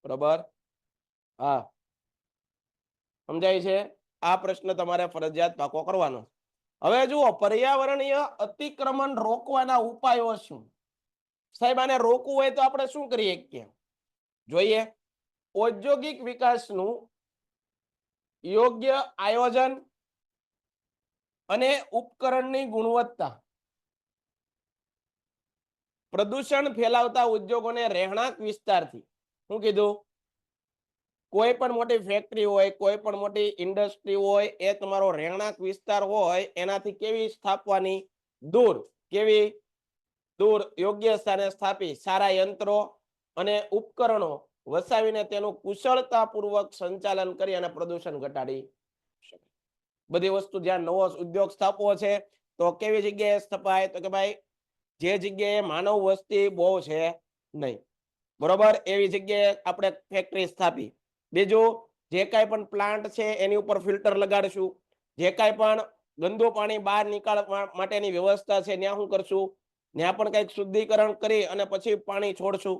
બરોબર. હા, સમજાય છે? આ પ્રશ્ન તમારે ફરજિયાત પાકો કરવાનો. હવે જુઓ, પર્યાવરણીય અતિક્રમણ રોકવાના ઉપાયો શું? સાહેબ, આને રોકવું હોય તો આપણે શું કરીએ કે જોઈએ? ઔદ્યોગિક વિકાસનું યોગ્ય આયોજન અને ઉપકરણની ગુણવત્તા, પ્રદૂષણ ફેલાવતા ઉદ્યોગોને રહેણાંક વિસ્તારથી, શું કીધું? કોઈ પણ મોટી ફેક્ટરી હોય, કોઈ પણ મોટી ઇન્ડસ્ટ્રી હોય, એ તમારો રહેણાંક વિસ્તાર હોય એનાથી કેવી સ્થાપવાની? દૂર. કેવી? દૂર. યોગ્ય સ્થાને સ્થાપી સારા યંત્રો અને ઉપકરણો વસાવીને તેનું કુશળતાપૂર્વક સંચાલન કરી અને પ્રદૂષણ ઘટાડી શકે. બધી વસ્તુ જ્યાં નવો ઉદ્યોગ સ્થાપવો છે તો કેવી જગ્યાએ સ્થપાય? તો કે ભાઈ, જે જગ્યાએ માનવ વસ્તી બહુ છે નહીં, બરોબર, એવી જગ્યાએ આપણે ફેક્ટરી સ્થાપી. બીજું, જે કાંઈ પણ પ્લાન્ટ છે એની ઉપર ફિલ્ટર લગાડશું. જે કાંઈ પણ ગંદુ પાણી બહાર નીકાળવા માટેની વ્યવસ્થા છે ત્યાં શું કરશું? ત્યાં પણ કંઈક શુદ્ધિકરણ કરી અને પછી પાણી છોડશું.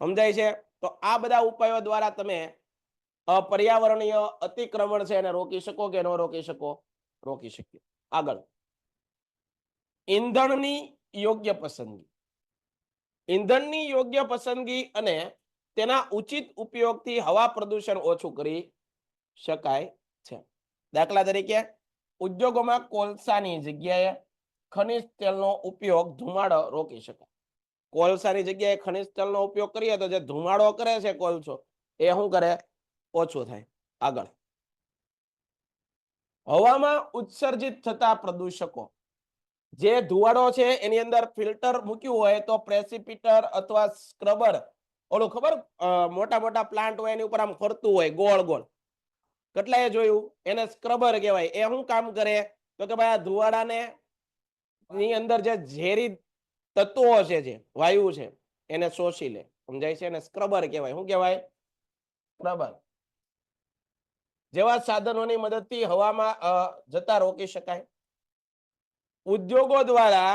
સમજાય છે? તો આ બધા ઉપાયો દ્વારા તમે પર્યાવરણીય અતિક્રમણ છે એને રોકી શકો કે ન રોકી શકો? રોકી શકીએ. આગળ, ઈંધણની યોગ્ય પસંદગી. ઈંધણની યોગ્ય પસંદગી અને તેના ઉચિત ઉપયોગથી હવા પ્રદૂષણ ઓછું કરી શકાય છે. દાખલા તરીકે, ઉદ્યોગોમાં કોલસાની જગ્યાએ ખનિજ તેલનો ઉપયોગ ધુમાડો રોકી શકાય. કોલસાની જગ્યાએ ખનિજ તેલનો ઉપયોગ કરીએ તો જે ધુમાડો કરે છે કોલસો, એ શું કરે? ઓછું થાય. આગળ, હવામાં ઉત્સર્જિત થતા પ્રદૂષકો. જે ધુવાડો છે એની અંદર ફિલ્ટર મૂક્યું હોય તો પ્રેસિપિટર અથવા સ્ક્રબર, ઓલું ખબર મોટા મોટા પ્લાન્ટ હોય એની ઉપર આમ ફરતું હોય ગોળ ગોળ, કેટલાએ જોયું? એને સ્ક્રબર કહેવાય. એ શું કામ કરે? તો કે ભાઈ આ ધુવાડાને ની અંદર જે ઝેરી તત્વો છે, જે વાયુ છે, એને શોષી લે. સમજાય છે? એને સ્ક્રબર કહેવાય. શું કહેવાય? સ્ક્રબર. જેવા સાધનોની મદદથી હવામાં જતા રોકી શકાય. ઉદ્યોગો દ્વારા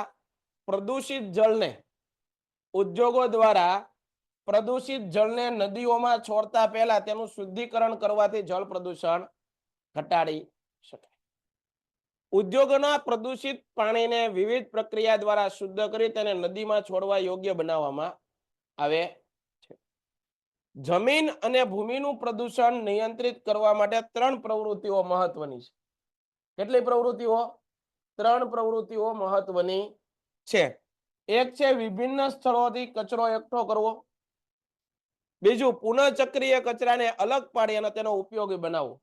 પ્રદૂષિત જળને નદીઓમાં છોડતા પહેલા તેનું શુદ્ધિકરણ કરવાથી જળ પ્રદૂષણ ઘટાડી શકાય. ઉદ્યોગોના પ્રદૂષિત પાણીને વિવિધ પ્રક્રિયા દ્વારા શુદ્ધ કરી તેને નદીમાં છોડવા યોગ્ય બનાવવામાં આવે છે. જમીન અને ભૂમિનું પ્રદૂષણ નિયંત્રિત કરવા માટે 3 પ્રવૃત્તિઓ મહત્વની છે. કેટલી પ્રવૃત્તિઓ? 3 પ્રવૃત્તિઓ મહત્વની છે. એક છે વિભિન્ન સ્થળોથી કચરો એકઠો કરવો. બીજું, પુનઃચક્રીય કચરાને અલગ પાડી અને તેનો ઉપયોગી બનાવવો.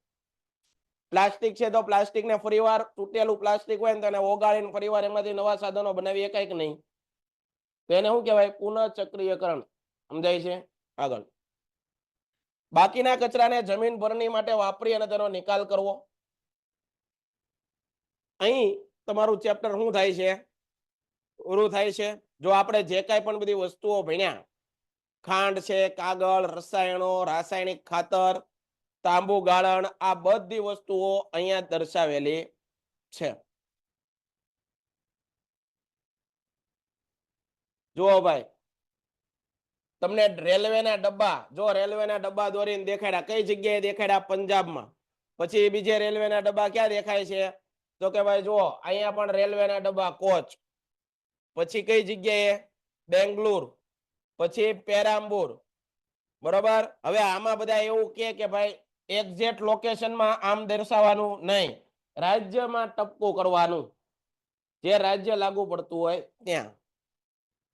પ્લાસ્ટિક છે તો પ્લાસ્ટિકને ફરીવાર, તૂટેલું પ્લાસ્ટિક હોય ને તેને ઓગાળીને ફરીવાર એમાંથી નવા સાધનો બનાવી શકાય કે નહીં? તો એને શું કહેવાય? પુનઃચક્રીયકરણ. સમજાય છે? આગળ, બાકીના કચરાને જમીન ભરણી માટે વાપરી અને તેનો નિકાલ કરવો. અહીં તમારું ચેપ્ટર શું થાય છે? પૂરું થાય છે. જો આપણે જે કાંઈ પણ બધી વસ્તુઓ ભણ્યા, ખાંડ છે, કાગળ, રસાયણો, રાસાયણિક ખાતર, તાંબુ ગાળણ, આ બધી વસ્તુઓ અહીંયા દર્શાવેલી છે. જુઓ ભાઈ, તમને રેલવેના ડબ્બા, જો રેલવેના ડબ્બા દોરીને દેખાડ્યા, કઈ જગ્યાએ દેખાડ્યા? પંજાબમાં. પછી બીજે રેલવેના ડબ્બા ક્યાં દેખાય છે? તો કે ભાઈ જુઓ, અહીંયા પણ રેલવેના ડબ્બા, કોચ. પછી કઈ જગ્યાએ? બેંગ્લોર. પછી પેરામ્બુર. બરોબર. હવે આમાં બધા એવું કે ભાઈ એક્ઝેક્ટ લોકેશનમાં આમ દર્શાવવાનું નહીં, રાજ્યમાં ટપકું કરવાનું, જે રાજ્ય લાગુ પડતું હોય ત્યાં.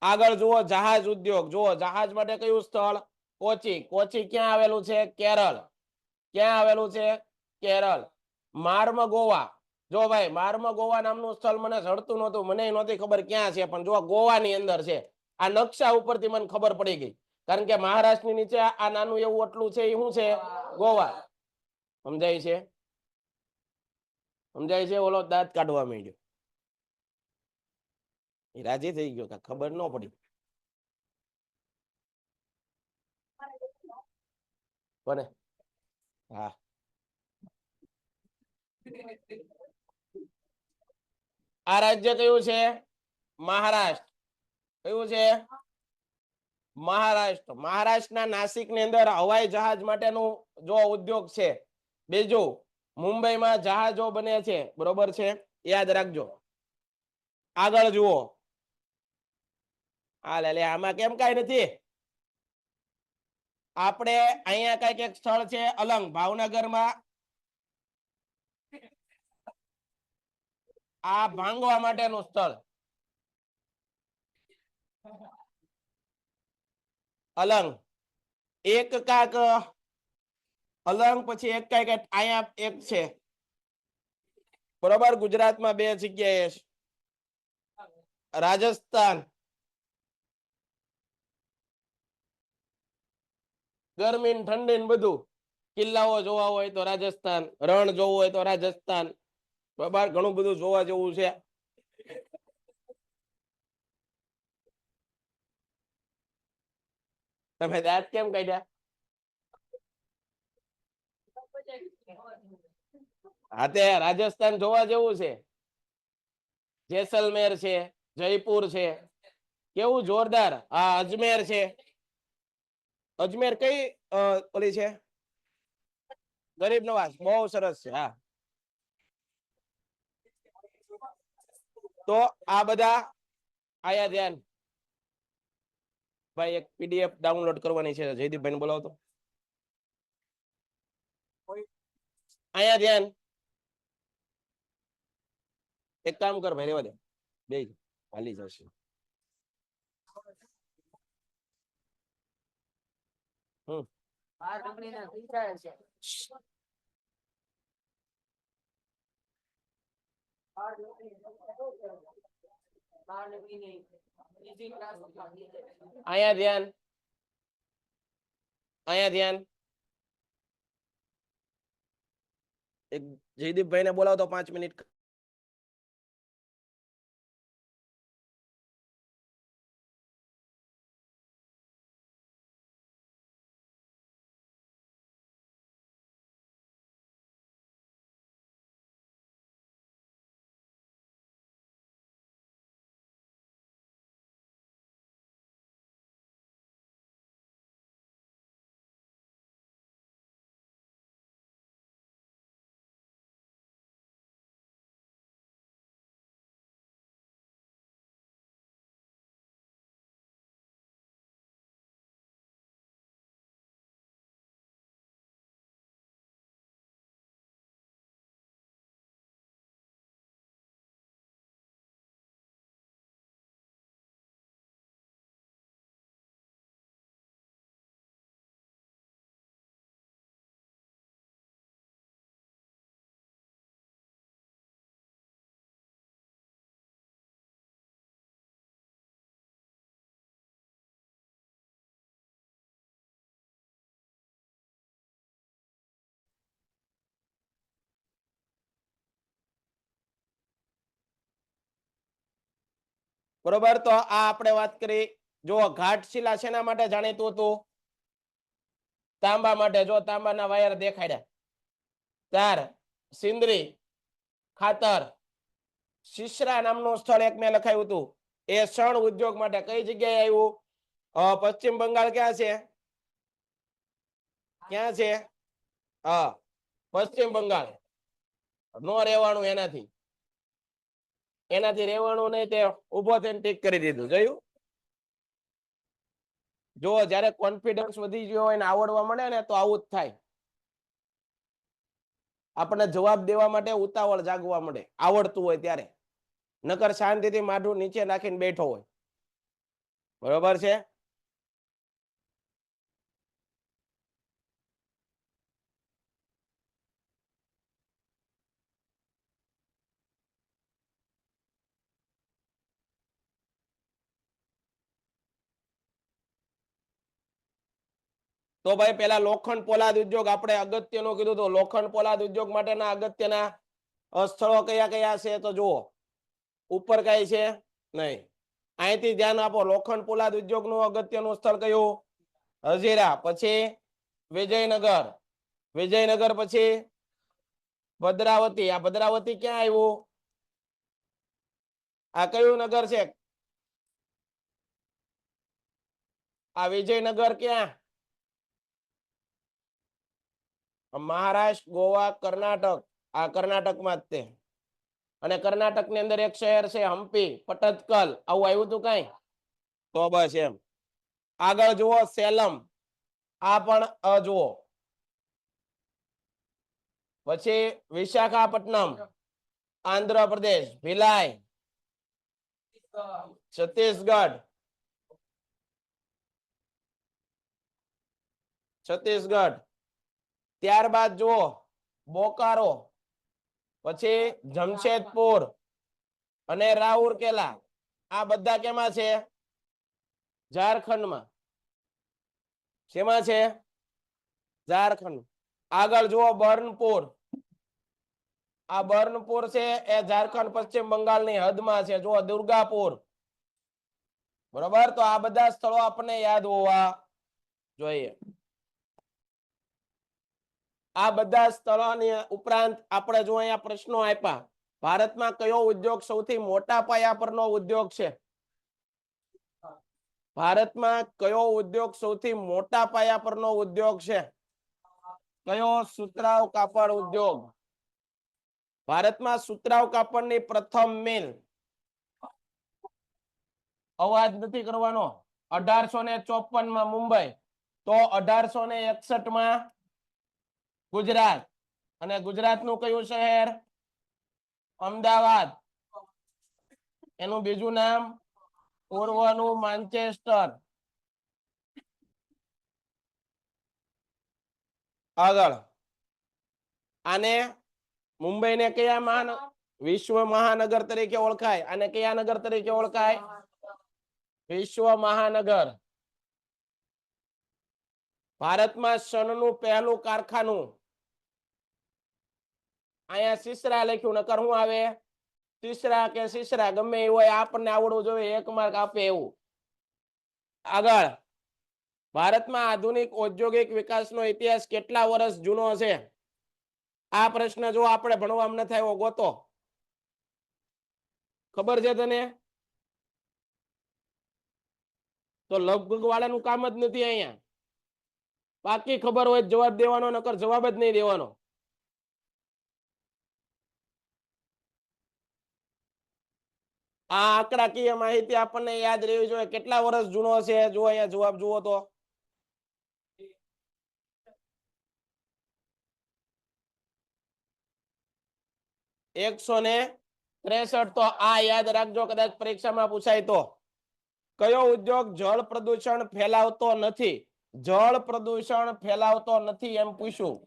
આગળ જુઓ, જહાજ ઉદ્યોગ. જુઓ, જહાજ માટે કયું સ્થળ? કોચી. કોચી ક્યાં આવેલું છે? કેરળ. ક્યાં આવેલું છે? કેરળ. માર્મગોવા. જો ભાઈ, માર્મગોવા નામનું સ્થળ મને જડતું નહોતું, મને નહોતી ખબર ક્યાં છે, પણ જો ગોવાની અંદર છે. આ નકશા ઉપરથી મને ખબર પડી ગઈ, કારણ કે મહારાષ્ટ્રની નીચે આ નાનું એવું આટલું છે, એ શું છે? ગોવા. સમજાય છે? સમજાય છે? ઓલો દાંત કાઢવા માંડ્યો, એ રાજી થઈ ગયો કે ખબર ન પડી. કોને? હા, આ રાજ્ય કયું છે? મહારાષ્ટ્ર. કયું છે? મહારાષ્ટ્ર. મહારાષ્ટ્રના નાસિક ની અંદર હવાઈ જહાજ માટેનું જો ઉદ્યોગ છે. બીજું, મુંબઈમાં જહાજો બને છે. બરોબર છે, યાદ રાખજો. આગળ જુઓ. હાલ, એટલે આમાં કેમ કઈ નથી? આપણે અહીંયા કઈક એક સ્થળ છે અલંગ, ભાવનગરમાં. આ ભાંગવા માટેનું સ્થળ અલંગ. એક કાક અલંગ, પછી એક કઈક અહીંયા એક છે. બરોબર. ગુજરાતમાં બે જગ્યાએ. રાજસ્થાન. ગરમી ને ઠંડી ને બધું. કિલ્લાઓ જોવા હોય તો રાજસ્થાન, રણ જોવું હોય તો રાજસ્થાન. બરાબર, ઘણું બધું જોવા જેવું છે. તમે દાંત કેમ કાઢ્યા? હા, તે રાજસ્થાન જોવા જેવું છે. જેસલમેર છે, જયપુર છે, કેવું જોરદાર. હા, અજમેર છે. અજમેર કઈ ઓલી છે? ગરીબ નવાજ. બહુ સરસ છે. હા, તો આ બધા આયા ધ્યાન. ભાઈ, એક પીડીએફ ડાઉનલોડ કરવાની છે, જયદીપભાઈ ને બોલાવો તો. આયા ધ્યાન. એક કામ કર ભાઈ, રેવા દે, બે હાલી જશે. હમ. આયા ધ્યાન. આયા ધ્યાન. એક જયદીપભાઈ ને બોલાવો તો 5 મિનિટ. બરોબર. તો આ આપણે વાત કરી. જો ઘાટશિલા શેના માટે જાણીતું હતું? તાંબા માટે. જો તાંબાના વાયર દેખાડ્યા. 4 સિંદરી ખાતર. શિશ્રા નામનું સ્થળ એક મેં લખાયું હતું, એ શણ ઉદ્યોગ માટે. કઈ જગ્યાએ આવ્યું? પશ્ચિમ બંગાળ. ક્યાં છે? ક્યાં છે? હા, પશ્ચિમ બંગાળ. નો રહેવાનું એનાથી. એનાથી રહેવાનું નહીં, તે ઉભો થઈને ટીક કરી દીધું. જોયું? જો જયારે કોન્ફિડન્સ વધી ગયો હોય ને આવડવા મળે ને, તો આવું જ થાય. આપણને જવાબ દેવા માટે ઉતાવળ જાગવા મળે, આવડતું હોય ત્યારે. નકર શાંતિથી માથું નીચે નાખીને બેઠો હોય. બરોબર છે? તો ભાઈ પેલા લોખંડ પોલાદ ઉદ્યોગ આપણે અગત્યનું કીધું હતું. લોખંડ પોલાદ ઉદ્યોગ માટેના અગત્યના સ્થળો કયા કયા છે? તો જુઓ, ઉપર કઈ છે? નહીં. અહીંથી ધ્યાન આપો. લોખંડ પોલાદ ઉદ્યોગનું અગત્યનું સ્થળ કયું? હજીરા. પછી વિજયનગર. વિજયનગર પછી ભદ્રાવતી. આ ભદ્રાવતી ક્યાં આવ્યું? આ કયું નગર છે? આ વિજયનગર ક્યાં? મહારાષ્ટ્ર, ગોવા, કર્ણાટક. આ કર્ણાટકમાં જ તે. અને કર્ણાટક ની અંદર એક શહેર છે હમ્પી, પટદકલ. આવું આવ્યું હતું કઈ? તો બસ એમ. આગળ જુઓ, સેલમ. આ પણ જુઓ. પછી વિશાખાપટ્ટનમ, આંધ્રપ્રદેશ. ભિલાઈ, છત્તીસગઢ. છત્તીસગઢ. ત્યારબાદ જુઓ, બોકારો. પછી જમશેદપુર અને રાઉરકેલા. આ બધા કેમાં છે? ઝારખંડમાં. શેમાં છે? ઝારખંડ. આગળ જુઓ, બર્નપુર. આ બર્નપુર છે એ ઝારખંડ પશ્ચિમ બંગાળની હદમાં છે. જુઓ, દુર્ગાપુર. બરોબર. તો આ બધા સ્થળો આપણને યાદ હોવા જોઈએ. આ બધા સ્થળોની ઉપરાંત આપણે જો અહીંયા પ્રશ્નો આપ્યા. ભારતમાં કયો ઉદ્યોગ સૌથી મોટા પાયા પરનો ઉદ્યોગ છે? ભારતમાં કયો ઉદ્યોગ સૌથી મોટા પાયા પરનો ઉદ્યોગ છે? કયો? સુતરાઉ કાપડ ઉદ્યોગ. ભારતમાં સુતરાઉ કાપડની પ્રથમ મિલ. અવાજ નથી કરવાનો. 1854 માં મુંબઈ. તો 1861 માં ગુજરાત. અને ગુજરાતનું કયું શહેર? અમદાવાદ. એનું બીજું નામ? પૂર્વનું માન્ચેસ્ટર. આગળ. આને મુંબઈને કયા વિશ્વ મહાનગર તરીકે ઓળખાય? અને કયા નગર તરીકે ઓળખાય? વિશ્વ મહાનગર. ભારતમાં શણનું પહેલું કારખાનું. અહીંયા શિશ્રા લખ્યું, નકર શું આવે? શિશ્રા કે શિશ્રા, ગમે એવું હોય. આપણને આવડવું જોઈએ, 1 માર્ક આપે એવું. આગળ. ભારતમાં આધુનિક ઔદ્યોગિક વિકાસનો ઇતિહાસ કેટલા વર્ષ જૂનો છે? આ પ્રશ્ન જો આપણે ભણવામાં ન થાય ગોતો. ખબર છે તને? તો લગભગ વાળાનું કામ જ નથી અહીંયા. બાકી ખબર હોય જવાબ દેવાનો, નકર જવાબ જ નહીં દેવાનો. આ આંકડાકીય માહિતી આપણને યાદ રહેવી જોઈએ. કેટલા વર્ષ જૂનો છે? જો અહીંયા જવાબ જુઓ તો 163. તો આ યાદ રાખજો, કદાચ પરીક્ષામાં પૂછાય તો. કયો ઉદ્યોગ જળ પ્રદૂષણ ફેલાવતો નથી? જળ પ્રદૂષણ ફેલાવતો નથી એમ પૂછ્યું.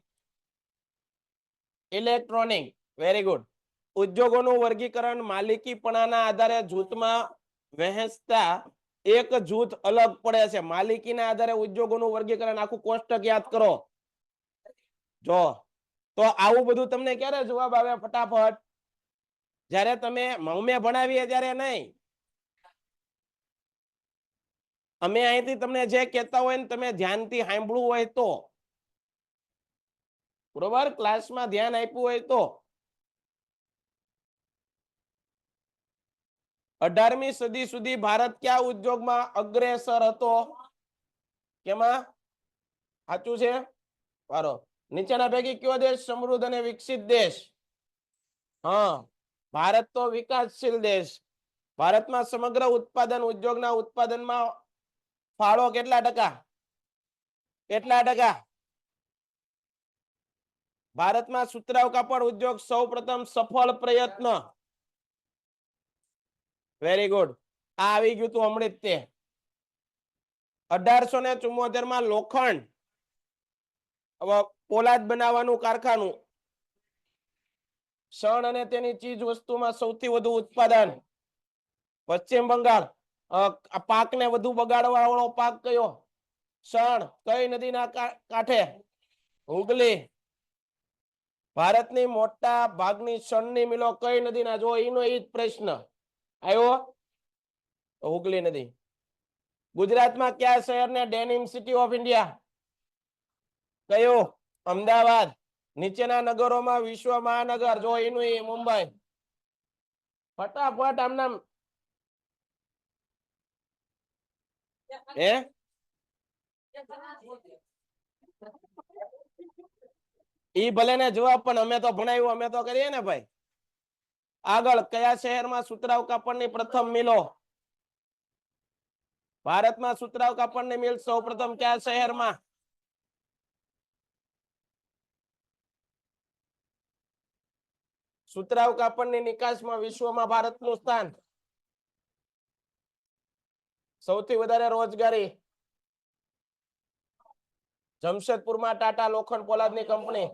ઇલેક્ટ્રોનિક. Very good. ઉદ્યોગોનું વર્ગીકરણ માલિકીપણાના આધારે જૂથમાં વહેંચતા એક જૂથ અલગ પડે છે. માલિકીના આધારે ઉદ્યોગોનું વર્ગીકરણ. આખું કોષ્ટક યાદ કરો. જો તો આવું બધું તમને ક્યારે જવાબ આવે? ફટાફટ. જ્યારે તમે મમ્મે ભણાવીએ ત્યારે નહીં. અમે અહીંથી તમને જે કહેતા હોય ને તમે ધ્યાનથી સાંભળવું હોય તો, બરોબર, ક્લાસમાં ધ્યાન આપ્યું હોય તો. 18મી સદી સુધી ભારત કયા ઉદ્યોગમાં અગ્રેસર હતો? કેમાં? સાચું છે. સારો. નીચેના પૈકી કયો દેશ સમૃદ્ધ અને વિકસિત દેશ? હા, ભારત તો વિકાસશીલ દેશ. ભારતમાં સમગ્ર ઉત્પાદન ઉદ્યોગના ઉત્પાદનમાં ફાળો કેટલા ટકા? કેટલા ટકા? ભારતમાં સુતરાઉ કાપડ ઉદ્યોગ સૌ પ્રથમ સફળ પ્રયત્ન. Very good. આ આવી ગયું તું હમણાં જ તે. 1874 માં લોખંડ પોલાદ બનાવવાનું કારખાનું. શણ અને તેની ચીજ વસ્તુમાં સૌથી વધુ ઉત્પાદન પશ્ચિમ બંગાળ. પાકને વધુ બગાડવા વાળો પાક કયો? શણ. કઈ નદીના કાંઠે? હુગલી. ભારતની મોટા ભાગની શણની મિલો કઈ નદીના? જો એનો એ જ પ્રશ્ન આવ્યો. હુગલી નદી. ગુજરાતમાં કયા શહેરને ડેનિમ સિટી ઓફ ઇન્ડિયા? કયો? અમદાવાદ. નીચેના નગરોમાં વિશ્વ મહાનગર, જો એનું એ મુંબઈ. ફટાફટ આમનામ. હે? ઈ ભલે ને જવાબ, પણ અમે તો ભણાવ્યું, અમે તો કરીએ ને ભાઈ. આગળ, કયા શહેરમાં સુતરાઉ કાપડની પ્રથમ મિલો? ભારતમાં સુતરાઉ કાપડની મિલ સૌ પ્રથમ કયા શહેરમાં? સુતરાઉ કાપડની નિકાસમાં વિશ્વમાં ભારતનું સ્થાન. સૌથી વધારે રોજગારી? જમશેદપુરમાં ટાટા લોખંડ પોલાદની કંપની.